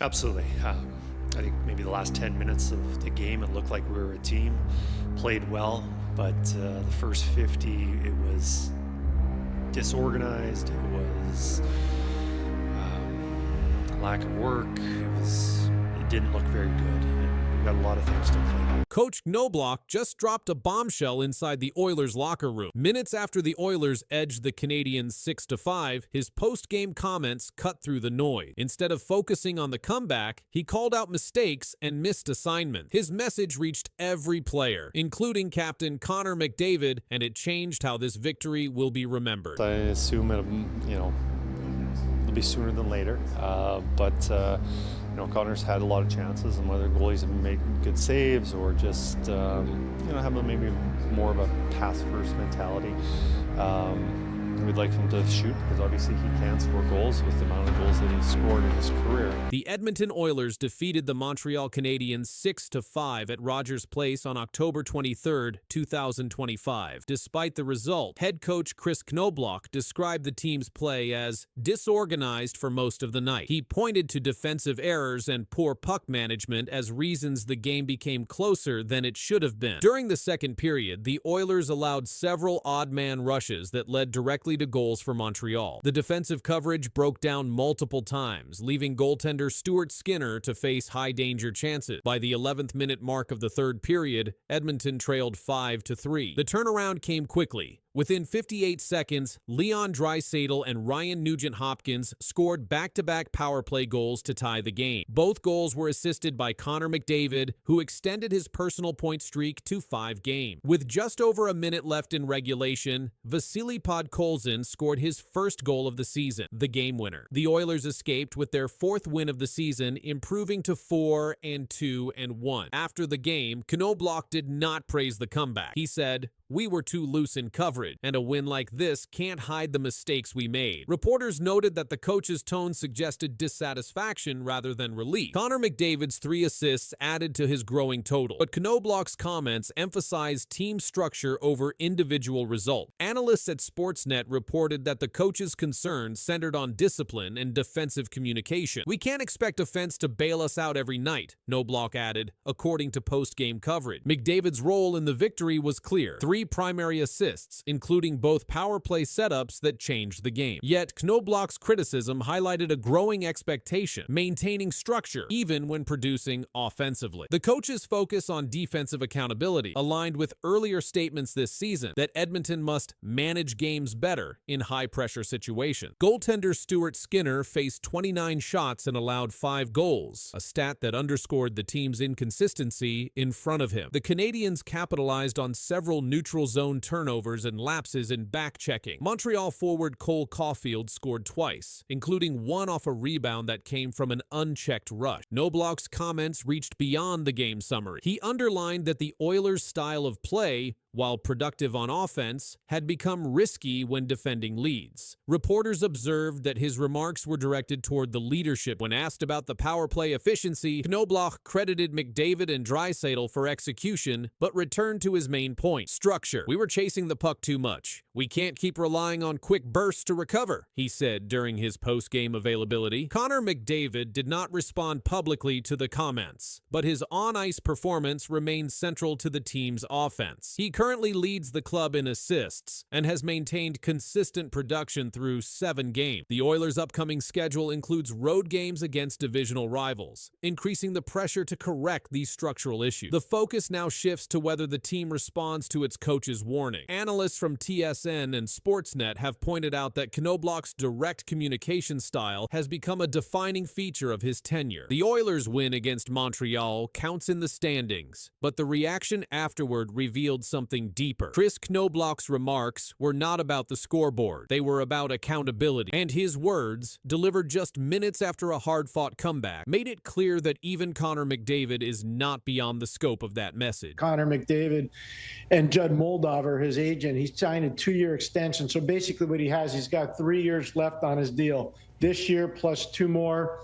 Absolutely. I think maybe the last 10 minutes of the game, it looked like we were a team, played well, but the first 50, it was disorganized. It was lack of work. It didn't look very good. And we got a lot of things to clean up. Coach Knoblauch just dropped a bombshell inside the Oilers locker room. Minutes after the Oilers edged the Canadiens 6-5, his post-game comments cut through the noise. Instead of focusing on the comeback, he called out mistakes and missed assignments. His message reached every player, including captain Connor McDavid, and it changed how this victory will be remembered. I assume it'll be sooner than later, but Connor's had a lot of chances, and whether goalies have made good saves or just have maybe more of a pass-first mentality. We'd like him to shoot because obviously he can score goals with the amount of goals that he's scored in his career. The Edmonton Oilers defeated the Montreal Canadiens 6-5 at Rogers Place on October 23, 2025. Despite the result, head coach Kris Knoblauch described the team's play as disorganized for most of the night. He pointed to defensive errors and poor puck management as reasons the game became closer than it should have been. During the second period, the Oilers allowed several odd-man rushes that led directly to goals for Montreal. The defensive coverage broke down multiple times, leaving goaltender Stuart Skinner to face high-danger chances. By the 11th minute mark of the third period, Edmonton trailed 5-3. The turnaround came quickly. Within 58 seconds, Leon Draisaitl and Ryan Nugent-Hopkins scored back-to-back power play goals to tie the game. Both goals were assisted by Connor McDavid, who extended his personal point streak to 5 games. With just over a minute left in regulation, Vasily Podkolzin scored his first goal of the season, the game winner. The Oilers escaped with their 4th win of the season, improving to 4-2-1. After the game, Knoblauch did not praise the comeback. He said, "We were too loose in coverage, and a win like this can't hide the mistakes we made." Reporters noted that the coach's tone suggested dissatisfaction rather than relief. Connor McDavid's 3 assists added to his growing total, but Knoblauch's comments emphasized team structure over individual result. Analysts at Sportsnet reported that the coach's concerns centered on discipline and defensive communication. "We can't expect offense to bail us out every night," Knoblauch added, according to post-game coverage. McDavid's role in the victory was clear. 3 primary assists, including both power play setups that changed the game. Yet, Knoblauch's criticism highlighted a growing expectation, maintaining structure, even when producing offensively. The coach's focus on defensive accountability aligned with earlier statements this season that Edmonton must manage games better in high-pressure situations. Goaltender Stuart Skinner faced 29 shots and allowed 5 goals, a stat that underscored the team's inconsistency in front of him. The Canadiens capitalized on several neutral zone turnovers and lapses in back-checking. Montreal forward Cole Caulfield scored twice, including one off a rebound that came from an unchecked rush. Knoblauch's comments reached beyond the game summary. He underlined that the Oilers' style of play, while productive on offense, had become risky when defending leads. Reporters observed that his remarks were directed toward the leadership. When asked about the power play efficiency, Knoblauch credited McDavid and Draisaitl for execution, but returned to his main point: structure. "We were chasing the puck too much. We can't keep relying on quick bursts to recover," he said during his post-game availability. Connor McDavid did not respond publicly to the comments, but his on-ice performance remained central to the team's offense. He currently leads the club in assists and has maintained consistent production through 7 games. The Oilers' upcoming schedule includes road games against divisional rivals, increasing the pressure to correct these structural issues. The focus now shifts to whether the team responds to its coach's warning. Analysts from TSN and Sportsnet have pointed out that Knoblauch's direct communication style has become a defining feature of his tenure. The Oilers' win against Montreal counts in the standings, but the reaction afterward revealed something deeper. Kris Knoblauch's remarks were not about the scoreboard. They were about accountability. And his words, delivered just minutes after a hard-fought comeback, made it clear that even Connor McDavid is not beyond the scope of that message. Connor McDavid and Judd Moldover, his agent, he's signed a 2-year extension. So basically what he has, he's got 3 years left on his deal. This year plus 2 more.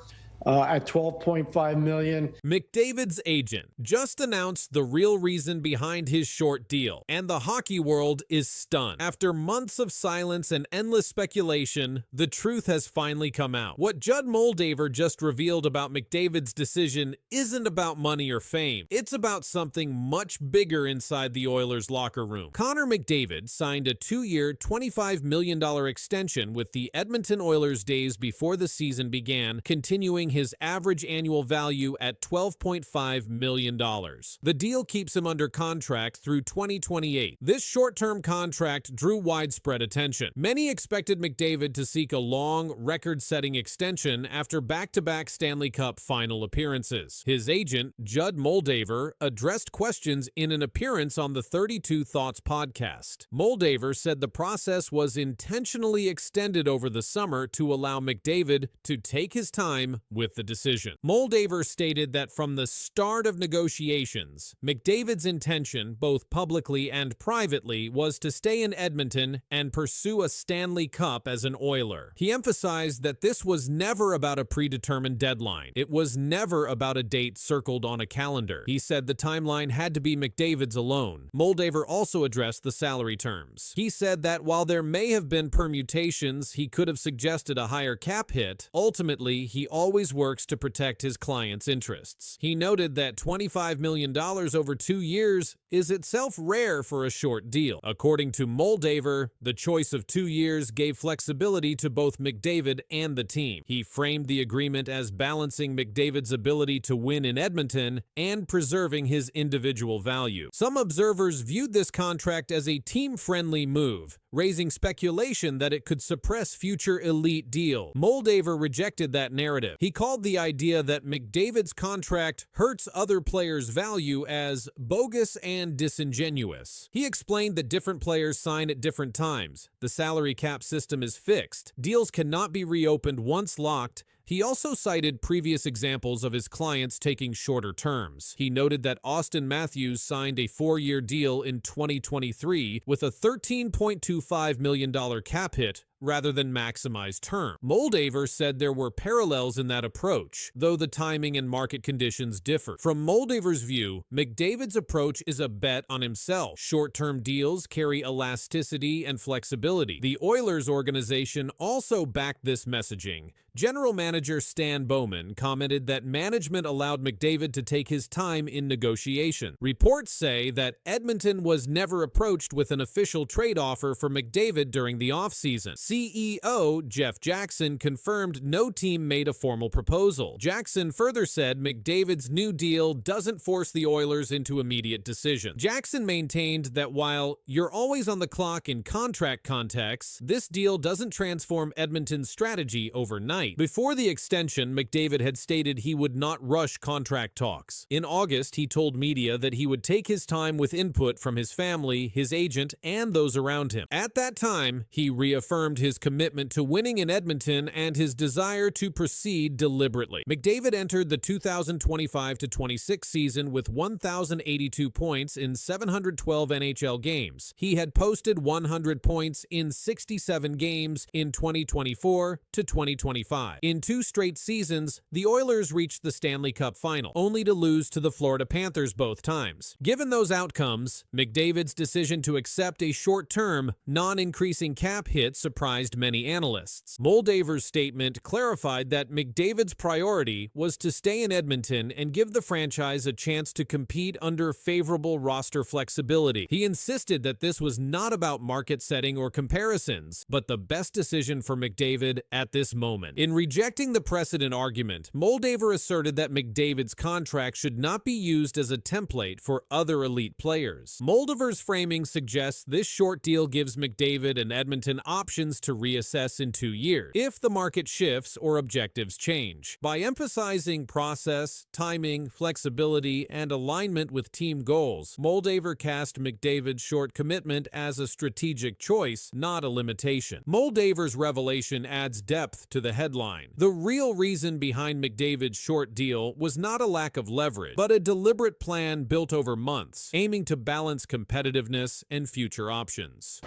at $12.5 million. McDavid's agent just announced the real reason behind his short deal, and the hockey world is stunned. After months of silence and endless speculation, the truth has finally come out. What Judd Moldaver just revealed about McDavid's decision isn't about money or fame. It's about something much bigger inside the Oilers locker room. Connor McDavid signed a 2-year, $25 million extension with the Edmonton Oilers days before the season began, continuing his average annual value at $12.5 million. The deal keeps him under contract through 2028. This short-term contract drew widespread attention. Many expected McDavid to seek a long, record-setting extension after back-to-back Stanley Cup final appearances. His agent, Judd Moldaver, addressed questions in an appearance on the 32 Thoughts podcast. Moldaver said the process was intentionally extended over the summer to allow McDavid to take his time with the decision. Moldaver stated that from the start of negotiations, McDavid's intention, both publicly and privately, was to stay in Edmonton and pursue a Stanley Cup as an Oiler. He emphasized that this was never about a predetermined deadline. It was never about a date circled on a calendar. He said the timeline had to be McDavid's alone. Moldaver also addressed the salary terms. He said that while there may have been permutations, he could have suggested a higher cap hit, ultimately he always works to protect his client's interests. He noted that $25 million over 2 years is itself rare for a short deal. According to Moldaver, the choice of 2 years gave flexibility to both McDavid and the team. He framed the agreement as balancing McDavid's ability to win in Edmonton and preserving his individual value. Some observers viewed this contract as a team-friendly move, raising speculation that it could suppress future elite deals. Moldaver rejected that narrative. He called the idea that McDavid's contract hurts other players' value as bogus and disingenuous. He explained that different players sign at different times. The salary cap system is fixed. Deals cannot be reopened once locked. He also cited previous examples of his clients taking shorter terms. He noted that Austin Matthews signed a 4-year deal in 2023 with a $13.25 million cap hit rather than maximize term. Moldaver said there were parallels in that approach, though the timing and market conditions differ. From Moldaver's view, McDavid's approach is a bet on himself. Short-term deals carry elasticity and flexibility. The Oilers organization also backed this messaging. General manager Stan Bowman commented that management allowed McDavid to take his time in negotiation. Reports say that Edmonton was never approached with an official trade offer for McDavid during the offseason. CEO Jeff Jackson confirmed no team made a formal proposal. Jackson further said McDavid's new deal doesn't force the Oilers into immediate decision. Jackson maintained that while you're always on the clock in contract contexts, this deal doesn't transform Edmonton's strategy overnight. Before the extension, McDavid had stated he would not rush contract talks. In August, he told media that he would take his time with input from his family, his agent, and those around him. At that time, he reaffirmed his commitment to winning in Edmonton and his desire to proceed deliberately. McDavid entered the 2025-26 season with 1,082 points in 712 NHL games. He had posted 100 points in 67 games in 2024 to 2025. In 2 straight seasons, the Oilers reached the Stanley Cup final, only to lose to the Florida Panthers both times. Given those outcomes, McDavid's decision to accept a short-term, non-increasing cap hit surprised many analysts. Moldaver's statement clarified that McDavid's priority was to stay in Edmonton and give the franchise a chance to compete under favorable roster flexibility. He insisted that this was not about market setting or comparisons, but the best decision for McDavid at this moment. In rejecting the precedent argument, Moldaver asserted that McDavid's contract should not be used as a template for other elite players. Moldaver's framing suggests this short deal gives McDavid and Edmonton options to reassess in 2 years, if the market shifts or objectives change. By emphasizing process, timing, flexibility, and alignment with team goals, Moldaver cast McDavid's short commitment as a strategic choice, not a limitation. Moldaver's revelation adds depth to the headline. The real reason behind McDavid's short deal was not a lack of leverage, but a deliberate plan built over months, aiming to balance competitiveness and future options.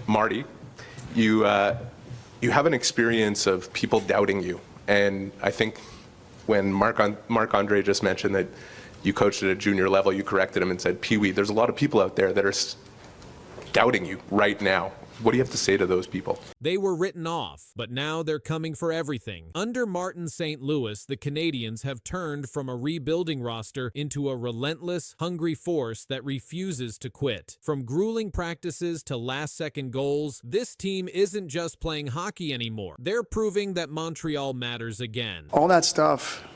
Marty, you have an experience of people doubting you, and I think when Marc-Andre just mentioned that you coached at a junior level, you corrected him and said, Pee-wee, there's a lot of people out there that are doubting you right now. What do you have to say to those people? They were written off, but now they're coming for everything. Under Martin St. Louis, the Canadiens have turned from a rebuilding roster into a relentless, hungry force that refuses to quit. From grueling practices to last-second goals, this team isn't just playing hockey anymore. They're proving that Montreal matters again. All that stuff,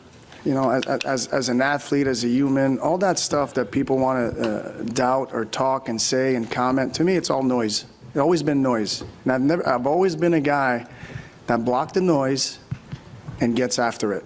you know, as an athlete, as a human, all that stuff that people want to doubt or talk and say and comment, to me, it's all noise. It's always been noise. And I've always been a guy that blocked the noise and gets after it.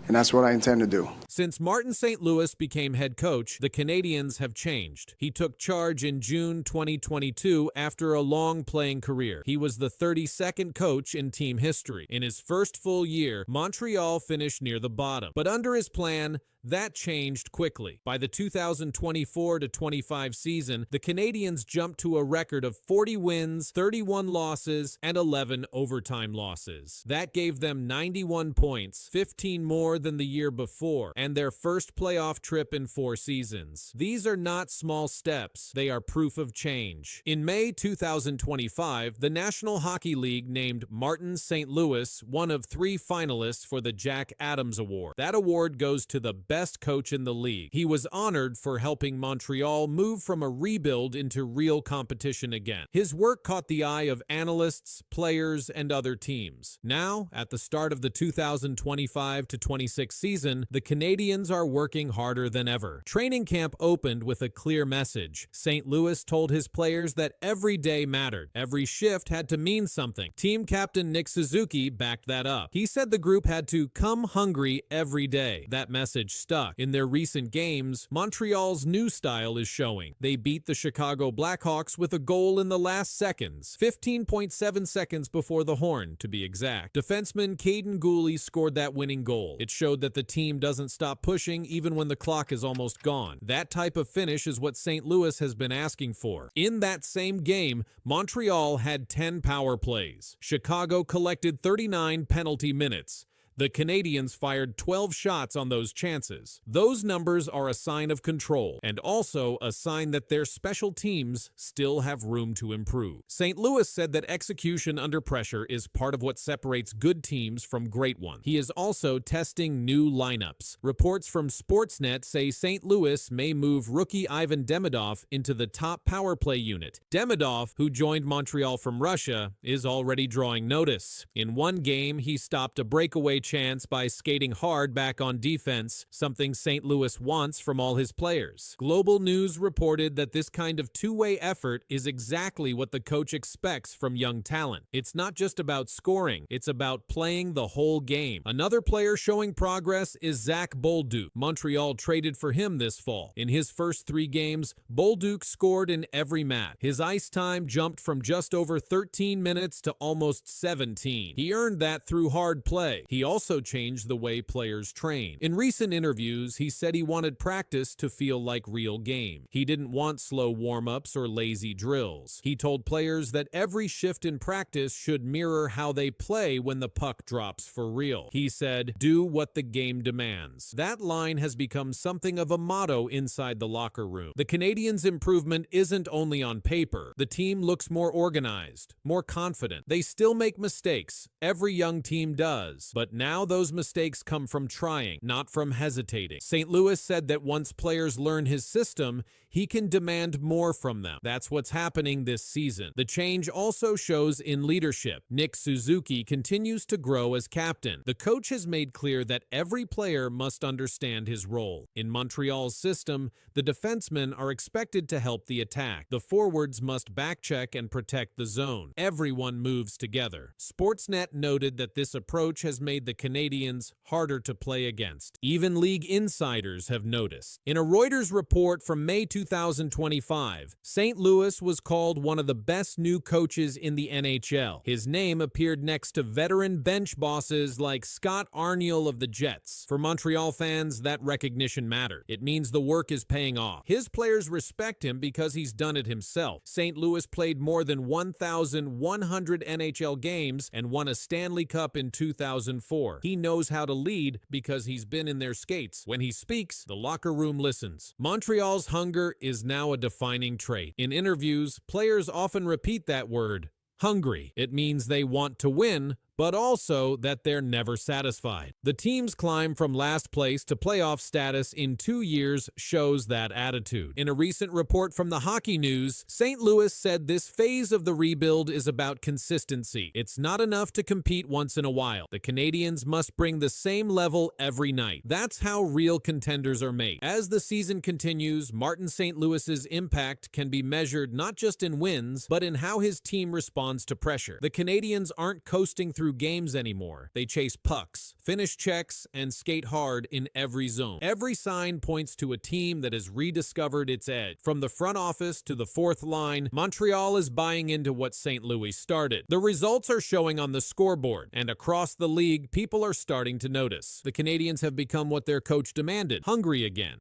And that's what I intend to do. Since Martin St. Louis became head coach, the Canadiens have changed. He took charge in June 2022 after a long playing career. He was the 32nd coach in team history. In his first full year, Montreal finished near the bottom. But under his plan, that changed quickly. By the 2024-25 season, the Canadiens jumped to a record of 40 wins, 31 losses, and 11 overtime losses. That gave them 91 points, 15 more than the year before, and their first playoff trip in 4 seasons. These are not small steps. They are proof of change. In May 2025, the National Hockey League named Martin St. Louis one of 3 finalists for the Jack Adams Award. That award goes to the best coach in the league. He was honored for helping Montreal move from a rebuild into real competition again. His work caught the eye of analysts, players, and other teams. Now, at the start of the 2025-26 season, the Canadiens are working harder than ever. Training camp opened with a clear message. St. Louis told his players that every day mattered. Every shift had to mean something. Team captain Nick Suzuki backed that up. He said the group had to come hungry every day. That message stuck. In their recent games, Montreal's new style is showing. They beat the Chicago Blackhawks with a goal in the last seconds, 15.7 seconds before the horn, to be exact. Defenseman Caden Gooley scored that winning goal. It showed that the team doesn't stop pushing even when the clock is almost gone. That type of finish is what St. Louis has been asking for. In that same game, Montreal had 10 power plays. Chicago collected 39 penalty minutes. The Canadiens fired 12 shots on those chances. Those numbers are a sign of control, and also a sign that their special teams still have room to improve. St. Louis said that execution under pressure is part of what separates good teams from great ones. He is also testing new lineups. Reports from Sportsnet say St. Louis may move rookie Ivan Demidov into the top power play unit. Demidov, who joined Montreal from Russia, is already drawing notice. In one game, he stopped a breakaway chance by skating hard back on defense, something St. Louis wants from all his players. Global News reported that this kind of two-way effort is exactly what the coach expects from young talent. It's not just about scoring, it's about playing the whole game. Another player showing progress is Zach Bolduc. Montreal traded for him this fall. In his first 3 games, Bolduc scored in every match. His ice time jumped from just over 13 minutes to almost 17. He earned that through hard play. He also changed the way players train. In recent interviews, he said he wanted practice to feel like real game. He didn't want slow warm-ups or lazy drills. He told players that every shift in practice should mirror how they play when the puck drops for real. He said, "Do what the game demands." That line has become something of a motto inside the locker room. The Canadiens' improvement isn't only on paper. The team looks more organized, more confident. They still make mistakes. Every young team does. But now those mistakes come from trying, not from hesitating. St. Louis said that once players learn his system, he can demand more from them. That's what's happening this season. The change also shows in leadership. Nick Suzuki continues to grow as captain. The coach has made clear that every player must understand his role. In Montreal's system, the defensemen are expected to help the attack. The forwards must backcheck and protect the zone. Everyone moves together. Sportsnet noted that this approach has made the Canadiens harder to play against. Even league insiders have noticed. In a Reuters report from May 2025, St. Louis was called one of the best new coaches in the NHL. His name appeared next to veteran bench bosses like Scott Arniel of the Jets. For Montreal fans, that recognition mattered. It means the work is paying off. His players respect him because he's done it himself. St. Louis played more than 1,100 NHL games and won a Stanley Cup in 2004. before. He knows how to lead because he's been in their skates. When he speaks, the locker room listens. Montreal's hunger is now a defining trait. In interviews, players often repeat that word, hungry. It means they want to win, but also that they're never satisfied. The team's climb from last place to playoff status in 2 years shows that attitude. In a recent report from the Hockey News, St. Louis said this phase of the rebuild is about consistency. It's not enough to compete once in a while. The Canadiens must bring the same level every night. That's how real contenders are made. As the season continues, Martin St. Louis's impact can be measured not just in wins, but in how his team responds to pressure. The Canadiens aren't coasting through games anymore. They chase pucks, finish checks, and skate hard in every zone. Every sign points to a team that has rediscovered its edge. From the front office to the fourth line, Montreal is buying into what St. Louis started. The results are showing on the scoreboard, and across the league, people are starting to notice. The Canadiens have become what their coach demanded, hungry again.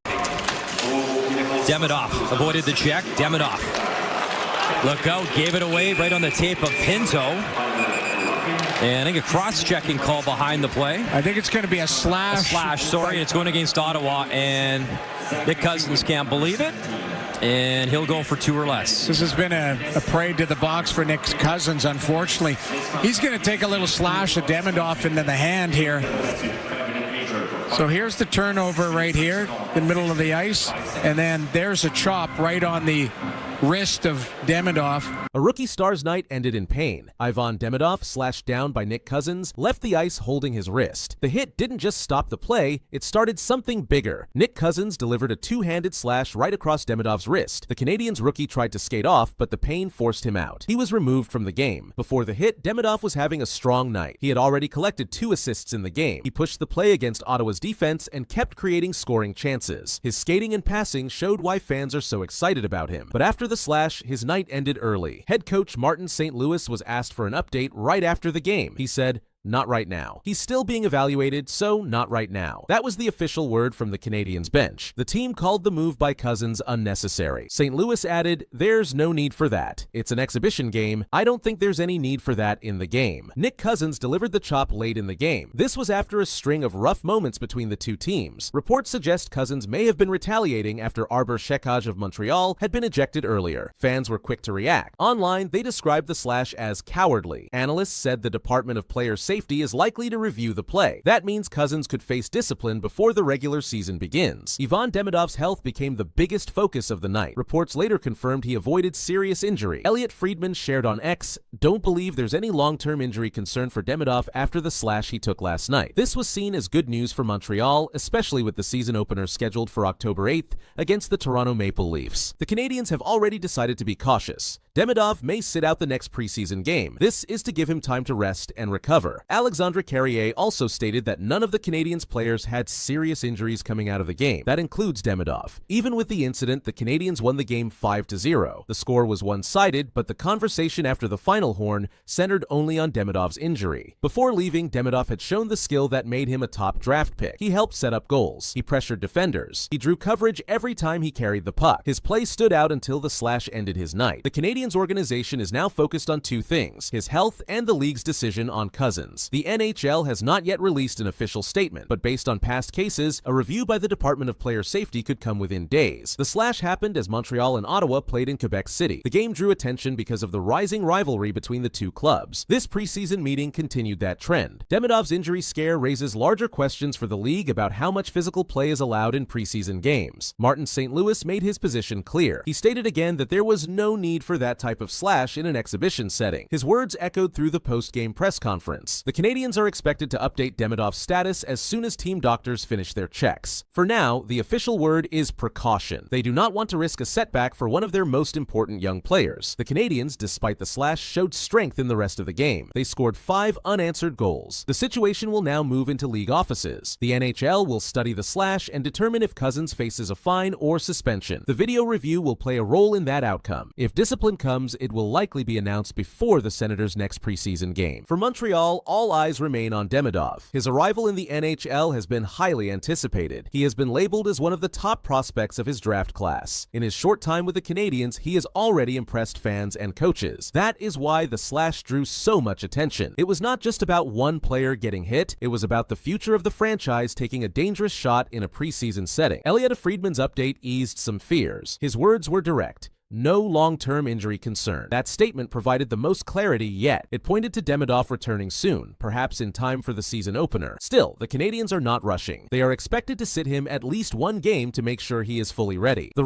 Demidov avoided the check. Demidov. Look out, gave it away right on the tape of Pinto. And I think a cross-checking call behind the play. I think it's going to be a slash. A slash, sorry. It's going against Ottawa, and Nick Cousins can't believe it. And he'll go for 2 or less. This has been a parade to the box for Nick Cousins, unfortunately. He's going to take a little slash of Demidov into the hand here. So here's the turnover right here, the middle of the ice. And then there's a chop right on the wrist of Demidov. A rookie star's night ended in pain. Ivan Demidov, slashed down by Nick Cousins, left the ice holding his wrist. The hit didn't just stop the play, it started something bigger. Nick Cousins delivered a two-handed slash right across Demidov's wrist. The Canadiens rookie tried to skate off, but the pain forced him out. He was removed from the game. Before the hit, Demidov was having a strong night. He had already collected 2 assists in the game. He pushed the play against Ottawa's defense and kept creating scoring chances. His skating and passing showed why fans are so excited about him. But after the slash, his night ended early. Head coach Martin St. Louis was asked for an update right after the game. He said, "Not right now. He's still being evaluated, so not right now." That was the official word from the Canadiens bench. The team called the move by Cousins unnecessary. St. Louis added, "There's no need for that. It's an exhibition game. I don't think there's any need for that in the game." Nick Cousins delivered the chop late in the game. This was after a string of rough moments between the two teams. Reports suggest Cousins may have been retaliating after Arbor Shekaj of Montreal had been ejected earlier. Fans were quick to react. Online, they described the slash as cowardly. Analysts said the Department of Player Safety is likely to review the play. That means Cousins could face discipline before the regular season begins. Ivan Demidov's health became the biggest focus of the night. Reports later confirmed he avoided serious injury. Elliot Friedman shared on X, "Don't believe there's any long-term injury concern for Demidov after the slash he took last night." This was seen as good news for Montreal, especially with the season opener scheduled for October 8th against the Toronto Maple Leafs. The Canadiens have already decided to be cautious. Demidov may sit out the next preseason game. This is to give him time to rest and recover. Alexandre Carrier also stated that none of the Canadiens players had serious injuries coming out of the game. That includes Demidov. Even with the incident, the Canadiens won the game 5-0. The score was one-sided, but the conversation after the final horn centered only on Demidov's injury. Before leaving, Demidov had shown the skill that made him a top draft pick. He helped set up goals. He pressured defenders. He drew coverage every time he carried the puck. His play stood out until the slash ended his night. The Canadiens organization is now focused on 2 things: his health and the league's decision on Cousins. The NHL has not yet released an official statement, but based on past cases, a review by the Department of Player Safety could come within days. The slash happened as Montreal and Ottawa played in Quebec City. The game drew attention because of the rising rivalry between the two clubs. This preseason meeting continued that trend. Demidov's injury scare raises larger questions for the league about how much physical play is allowed in preseason games. Martin St. Louis made his position clear. He stated again that there was no need for that type of slash in an exhibition setting. His words echoed through the post-game press conference. The Canadiens are expected to update Demidov's status as soon as team doctors finish their checks. For now, the official word is precaution. They do not want to risk a setback for one of their most important young players. The Canadiens, despite the slash, showed strength in the rest of the game. They scored 5 unanswered goals. The situation will now move into league offices. The NHL will study the slash and determine if Cousins faces a fine or suspension. The video review will play a role in that outcome. If discipline comes comes, it will likely be announced before the Senators' next preseason game. For Montreal, all eyes remain on Demidov. His arrival in the NHL has been highly anticipated. He has been labeled as one of the top prospects of his draft class. In his short time with the Canadiens, he has already impressed fans and coaches. That is why the slash drew so much attention. It was not just about one player getting hit, it was about the future of the franchise taking a dangerous shot in a preseason setting. Elliotte Friedman's update eased some fears. His words were direct. No long-term injury concern. That statement provided the most clarity yet. It pointed to Demidov returning soon, perhaps in time for the season opener. Still, the Canadiens are not rushing. They are expected to sit him at least one game to make sure he is fully ready. The